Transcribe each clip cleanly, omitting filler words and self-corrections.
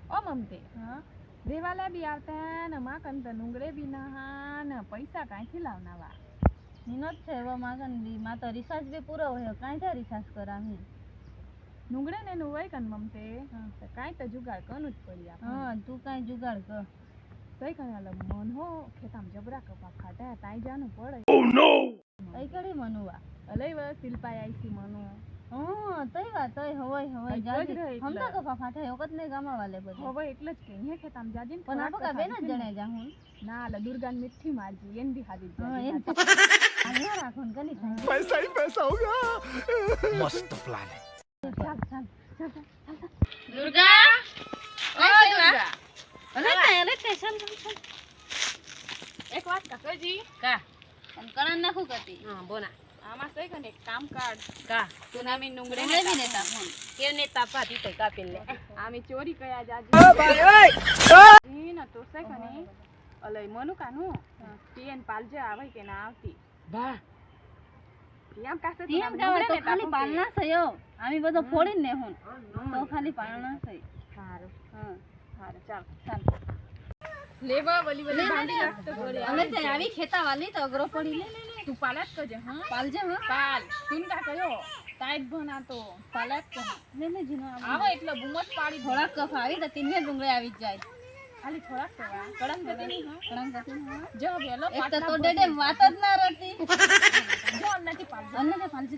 ओ ममते हाँ देवाला भी आवता न माकन त नुंगड़े भी नहा न पैसा कांથી લાવનાવા નિનોત છે એવો માગન બી માં તો રિસાર્જ બી પૂરો હોય કાંઈ રિસાર્જ કરાવી નુંગડે ને નું હોય કન મમતે તો કાંઈ તો જુગાડ કરવું જ પડી આપણે હા તું કાંઈ જુગાડ કર તઈ કઈ અલગ મન હો ખેતામ જબરા કપા ખાટા તાઈ જાનું પડે Oh no તઈ કડી મનુવા અલઈ વ શિલ્પાઈ આઈસી મનો હા તઈ વાત તઈ હવાય જાજી હમતા કપા ખાટા વખત ને ગામા વાલે બધું હવે એટલે જ કે હે ખેતામ જાજીન પણ આપો કા બેન જ જણે જા હું ના લ દુર્ગાન મીઠી મારજી એન બી હાદી હા એન આયા રાખો ને કલી થાય पैसा ही पैसा होगा मस्त प्लान है ચાલ દુર્ગા ઓ દુર્ગા અલે તે ચાલ એક વાત કાકાજી કા પણ કણન નાખું કરતી હા બોના આમાં સઈ કને કામ કાઢ કા તું નામી નુંગડે નુંગડે બી નેતા ફોન કે ને તાપાતી તો કાપી લે આમી ચોરી કયા જાજી भाई ओए ઈ ન તો સઈ કને અલઈ મનુ કાનું ટીએન પાલજે આવે કે ના આવતી वाह ટીએમ કાસે ટીએમ કાવા તો ખાલી પાલના સયો આમી બધો ફોડીને ને હું તો ખાલી પાલના સય સારું હા સારું ચાલ ચાલ લેવા વલી વલી બાંધી રાખ તો ઘરે અમે તે આવી ખેતા વાલી તો અગરો પડી લે તું પાલત કરજે હા પાલજે હા પાલ તું કા કયો ટાઈટ ભના તો પાલત કર લે જીનો આવો એટલે બુમત પાડી થોડાક કફ આવી તો તીને ડુંગળી આવી જ જાય ખાલી થોડાક કવા કડંગ ગતી હા કળંગ ગતી હા જો વેલો એક તો ડેડે વાત જ ના રહેતી જો અન્નથી પાલ અન્ન કે પાલજે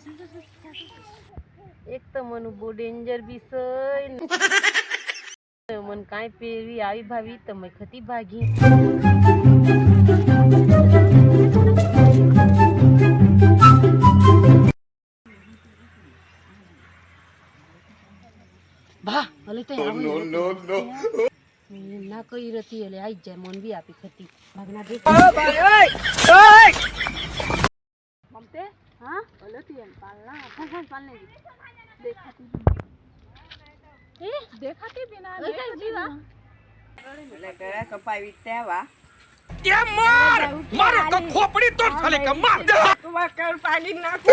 એક તો મન બહુ ડેન્જર બી છે મન કાંઈ પેરવી આવી ભાવી તો મેં ખતી ભાગી ભા ભલે તો नो नो नो ના કઈ રતી એટલે આવી જાય મન બી આપી ખતી ભાગના દે भाई ओए ओए મમતે હા ઓલતી એમ પાલના પાલને દેખાતી દેખાતી બિના જીવા ये मार मारो तो खोपड़ी तोड़ साले का मार તું કર પાડી નાખો